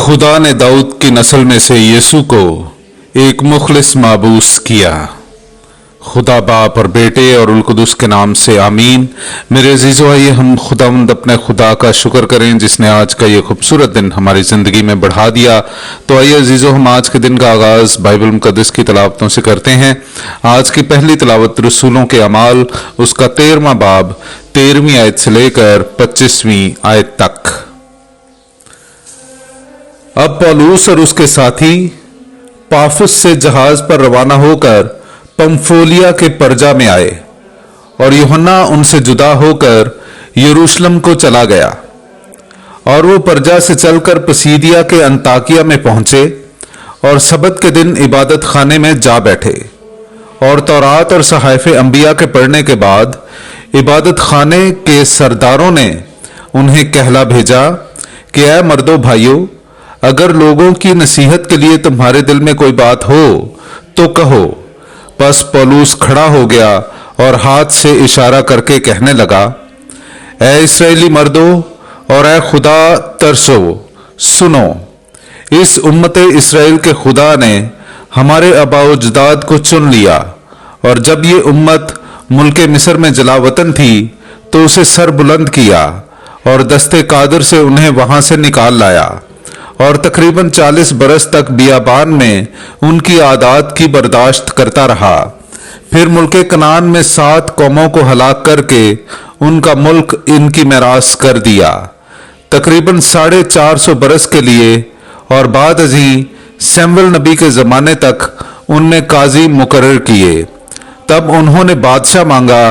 खुदा ने दाऊद की नस्ल में से यीशु को एक मुखलिस माबूस किया। खुदा बाप और बेटे और उल कुदुस के नाम से आमीन। मेरे अजीजों, आइए हम खुदावंद अपने खुदा का शुक्र करें जिसने आज का ये खूबसूरत दिन हमारी ज़िंदगी में बढ़ा दिया। तो आइए अजीजों, हम आज के दिन का आगाज़ बाइबल मुकद्दस की तलावतों से करते हैं। आज की पहली तलावत रसूलों के अमाल उसका 13वां बाब 13वीं आयत से लेकर 25वीं आयत तक। अब पौलुस और उसके साथी पाफुस से जहाज पर रवाना होकर पंफोलिया के परजा में आए और यूहन्ना उनसे जुदा होकर यरूशलेम को चला गया और वो परजा से चलकर पसीदिया के अंताकिया में पहुंचे और सबत के दिन इबादत खाने में जा बैठे और तौरात और सहाइफे अंबिया के पढ़ने के बाद इबादत खाने के सरदारों ने उन्हें कहला भेजा कि ऐ मर्दो भाइयों, अगर लोगों की नसीहत के लिए तुम्हारे दिल में कोई बात हो तो कहो। बस पौलुस खड़ा हो गया और हाथ से इशारा करके कहने लगा, ऐ इस्राएली मर्दो और ऐ खुदा तरसो, सुनो। इस उम्मते इस्राएल के खुदा ने हमारे आबाओ-अजदाद को चुन लिया और जब ये उम्मत मुल्के मिस्र में जलावतन थी तो उसे सर बुलंद किया और दस्ते कादर से उन्हें वहां से निकाल लाया और तकरीबन 40 बरस तक बियाबान में उनकी आदात की बर्दाश्त करता रहा। फिर मुल्के कनान में 7 कौमों को हलाक करके उनका मुल्क इनकी मेरास कर दिया तकरीबन 450 बरस के लिए। और बाद अजी सैमुएल नबी के ज़माने तक उनमें काजी मुकर्रर किए। तब उन्होंने बादशाह मांगा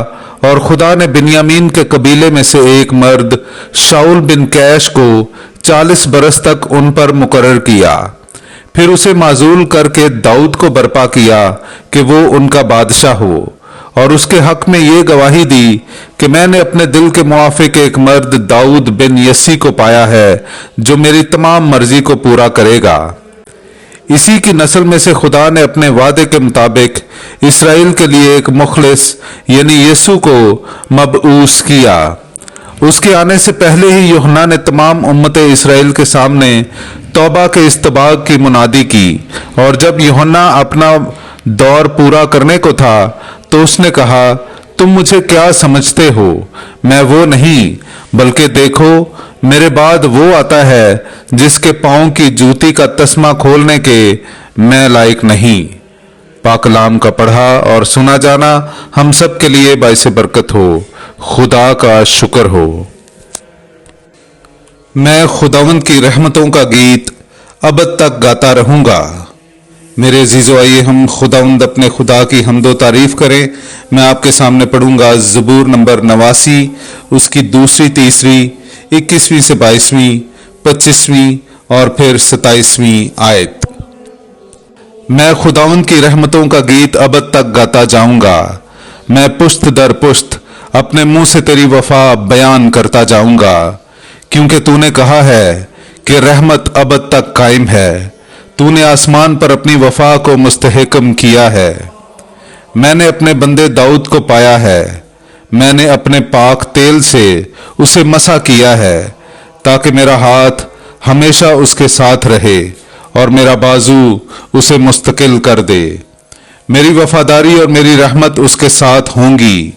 और खुदा ने बिन्यामीन के कबीले में से एक मर्द शाऊल बिन कैश को 40 बरस तक उन पर मुकर्रर किया। फिर उसे माजूल करके दाऊद को बर्पा किया कि वो उनका बादशाह हो और उसके हक में ये गवाही दी कि मैंने अपने दिल के मुआफिक एक मर्द दाऊद बिन यस्सी को पाया है जो मेरी तमाम मर्जी को पूरा करेगा। इसी की नस्ल में से खुदा ने अपने वादे के मुताबिक इसराइल के लिए एक मुखलिस यानी यीशु को मबऊस किया। उसके आने से पहले ही यूहन्ना ने तमाम उम्मते इस्राएल के सामने तौबा के इस्तबाग की मुनादी की और जब यूहन्ना अपना दौर पूरा करने को था तो उसने कहा, तुम मुझे क्या समझते हो? मैं वो नहीं, बल्कि देखो मेरे बाद वो आता है जिसके पांव की जूती का तस्मा खोलने के मैं लायक नहीं। पाक कलाम का पढ़ा और सुना जाना हम सब के लिए बाइस बरकत हो। खुदा का शुक्र हो। मैं खुदावंद की रहमतों का गीत अब तक गाता रहूंगा। मेरे अजीजों, आइए हम खुदावंद अपने खुदा की हम्दो तारीफ करें। मैं आपके सामने पढ़ूंगा ज़बूर नंबर 89 उसकी दूसरी, तीसरी, 21वीं से 22वीं, 25वीं और फिर 27वीं आयत। मैं खुदावंद की रहमतों का गीत अब तक गाता जाऊंगा। मैं पुश्त दर पुश्त अपने मुंह से तेरी वफा बयान करता जाऊंगा, क्योंकि तूने कहा है कि रहमत अब तक कायम है। तूने आसमान पर अपनी वफा को मुस्तहकम किया है। मैंने अपने बंदे दाऊद को पाया है। मैंने अपने पाक तेल से उसे मसा किया है ताकि मेरा हाथ हमेशा उसके साथ रहे और मेरा बाजू उसे मुस्तकिल कर दे। मेरी वफादारी और मेरी रहमत उसके साथ होंगी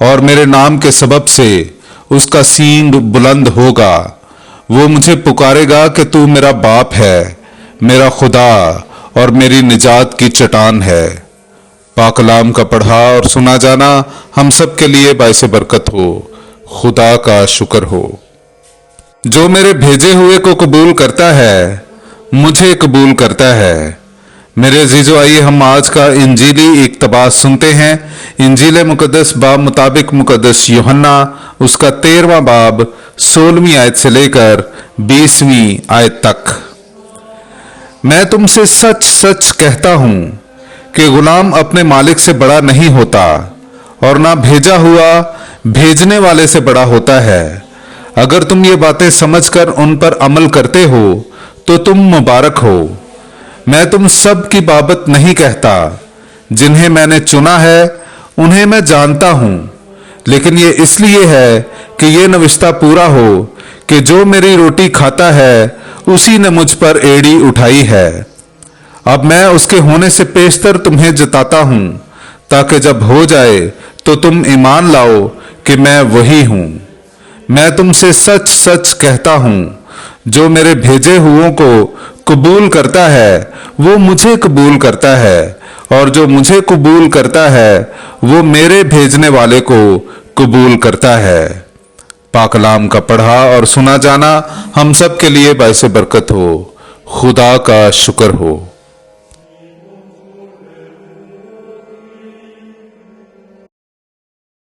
और मेरे नाम के सबब से उसका सींग बुलंद होगा। वो मुझे पुकारेगा कि तू मेरा बाप है, मेरा खुदा और मेरी निजात की चट्टान है। पाक कलाम का पढ़ा और सुना जाना हम सब के लिए बाइस बरकत हो। खुदा का शुक्र हो। जो मेरे भेजे हुए को कबूल करता है मुझे कबूल करता है। मेरे अजीजों, आइए हम आज का इंजीली इक्तबास सुनते हैं। इंजील मुकद्दस बाब मुताबिक मुकद्दस यूहन्ना उसका 13वां बाब 16वीं आयत से लेकर 20वीं आयत तक। मैं तुमसे सच सच कहता हूं कि गुलाम अपने मालिक से बड़ा नहीं होता और ना भेजा हुआ भेजने वाले से बड़ा होता है। अगर तुम ये बातें समझकर उन पर अमल करते हो तो तुम मुबारक हो। मैं तुम सब की बाबत नहीं कहता। जिन्हें मैंने चुना है उन्हें मैं जानता हूं, लेकिन ये इसलिए है कि ये नविश्ता पूरा हो कि जो मेरी रोटी खाता है उसी ने मुझ पर एड़ी उठाई है। अब मैं उसके होने से पेशतर तुम्हें जताता हूं, ताकि जब हो जाए तो तुम ईमान लाओ कि मैं वही हूं। मैं तुमसे सच सच कहता हूं, जो मेरे भेजे हुओं को कबूल करता है वो मुझे कबूल करता है, और जो मुझे कबूल करता है वो मेरे भेजने वाले को कबूल करता है। पाक कलाम का पढ़ा और सुना जाना हम सब के लिए बाइस बरकत हो। खुदा का शुक्र हो।